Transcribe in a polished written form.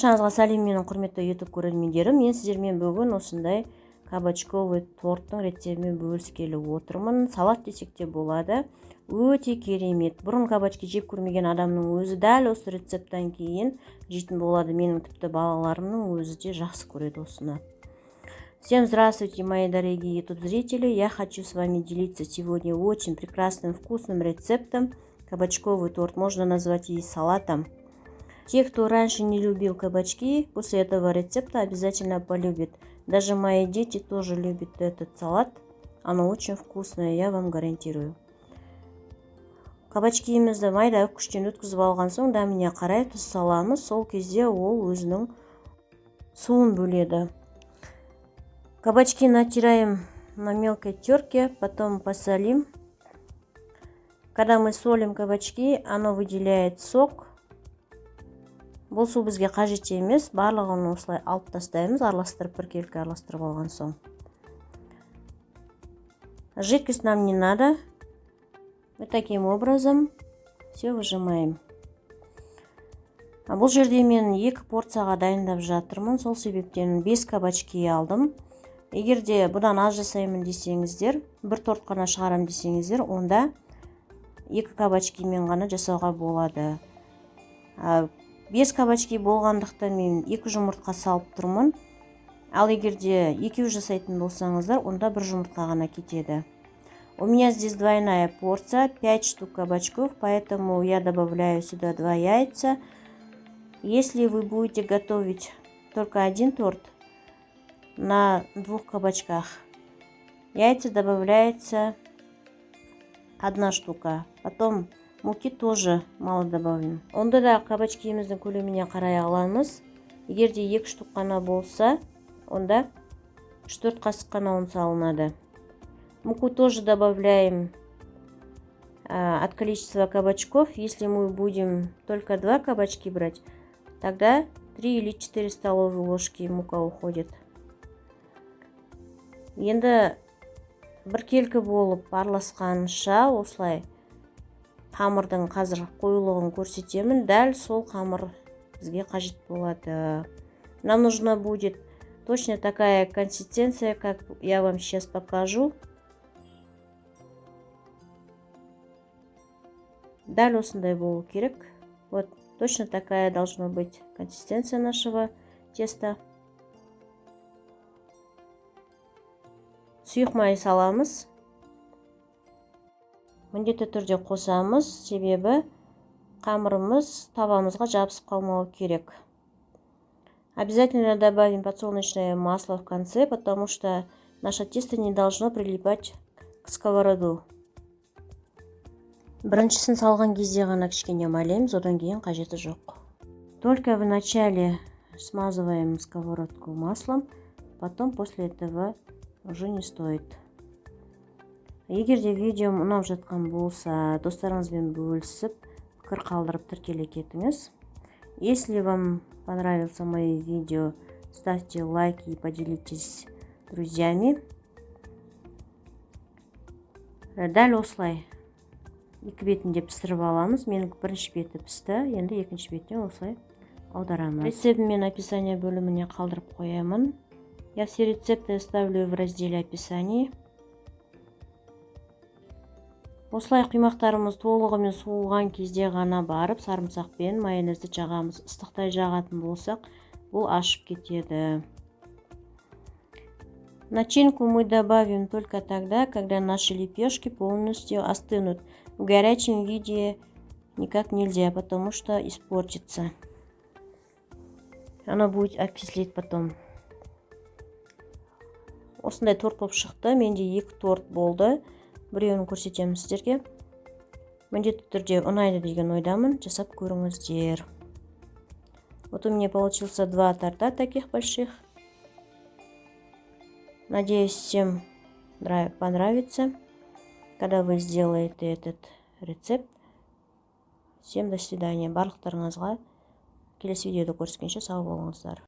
Баршаңызға сәлем, менің құрметті YouTube көрермендерім. Мен сіздермен бүгін осындай кабачковый торттың рецептімен бөліскелі отырмын. Салат десек те болады. Өте керемет. Бұрын кабачки жеп көрмеген адамның өзі дәл осы рецепттен кейін жейтін болады. Менің тіпті балаларымның өзі де жақсы көреді осыны. Всем здравствуйте, мои дорогие YouTube зрители. Я хочу с вами делиться сегодня очень прекрасным вкусным рецептом. Кабачковый торт можно назвать и салатом. Те, кто раньше не любил кабачки, после этого рецепта обязательно полюбит. Даже мои дети тоже любят этот салат. Оно очень вкусное, я вам гарантирую. Кабачкиімізді майда күштен өткізіп алған соң дәміне қарай тұз саламыз. Сол кезде ол өзінің суын бөледі. Кабачки натираем на мелкой терке, потом посолим. Когда мы солим кабачки, оно выделяет сок. Бұл су бізге қажет емес, барлығын осылай алып тастаймыз, араластырып біркелкі араластырып алған соң. Жидкость нам не надо. Мы таким образом все выжимаем. Бұл жерде мен 2 порцияға дайындап жатырмын, сол себептен 5 кабачки алдым. Егерде бұдан аз жасаймын десеңіздер, бір торт қана шығарам десеңіздер, онда 2 кабачкимен ғана жасауға болады. 5 кабачки болғандықтан мен 2 жұмыртқа салып тұрмын. Ал егерде 2 жасайтын болсаңыздар, онда 1 жұмыртқа ғана кетеді. У меня здесь двойная порция, 5 штук кабачков, поэтому я добавляю сюда 2 яйца. Если вы будете готовить только один торт на 2 кабачках, яйца добавляется 1 штука. Потом муки тоже мало добавим. Онда да кабачкиіміздің көлеміне қарай аламыз. Егерде 2 штук қана болса, онда 4 қасық қана ұн салынады. Муку тоже добавляем от количества кабачков. Если мы будем только 2 кабачки брать, тогда 3 или 4 столовые ложки мука уходит. Енді біркелкі болып араласқанша осылай қамырдың қазір қоюлығын көрсетемін. Дәл сол қамыр бізге қажет болады. Нам нужна будет точно такая консистенция, как я вам сейчас покажу. Дәл осындай болу керек. Вот точно такая должна быть консистенция нашего теста. Сұйық май саламыз. Міндетті түрде қосамыз, себебі қамырымыз табамызға жабысып қалмауы керек. Обязательно добавим подсолнечное масло в конце, потому что наше тесто не должно прилипать к сковороду. Біріншісін салған кезде ғана кішкене майлаймыз, одан кейін қажеті жоқ. Только в начале смазываем сковородку маслом, потом после этого уже не стоит. Егерде видеом ұнап жатқан болса, достарыңызбен бөлісіп, пікір қалдырып тіркеле кетіңіз. Если вам понравился мои видео, ставьте лайк и поделитесь с друзьями. Дәл осылай 2 бетінде пісіріп аламыз. Менің бірінші беті пісті, енді екінші беттен осылай аударамыз. Рецептін мен описание бөліміне қалдырып қоямын. Я все рецепты оставлю в разделе описаний. Осылай құймақтарымыз толығымен суылған кезде ғана барып, сарымсақпен майонезді жағамыз. Ыстықтай жағатын болсақ, бұл ашып кетеді. Начинку мы добавим только тогда, когда наши лепешки полностью остынут. В горячем виде никак нельзя, потому что испортится. Оно будет окислить потом. Осындай торт болып шықты. Менде 2 торт болды. Біреуін көрсетемін сіздерге. Міндетті түрде ұнайды деген ойдамын. Жасап көріңіздер. Вот у меня получился 2 торта таких больших. Надеюсь, всем понравится, когда вы сделаете этот рецепт. Всем до свидания. Барлықтарыңызға келесі видеода көріскенше сау болыңыздар.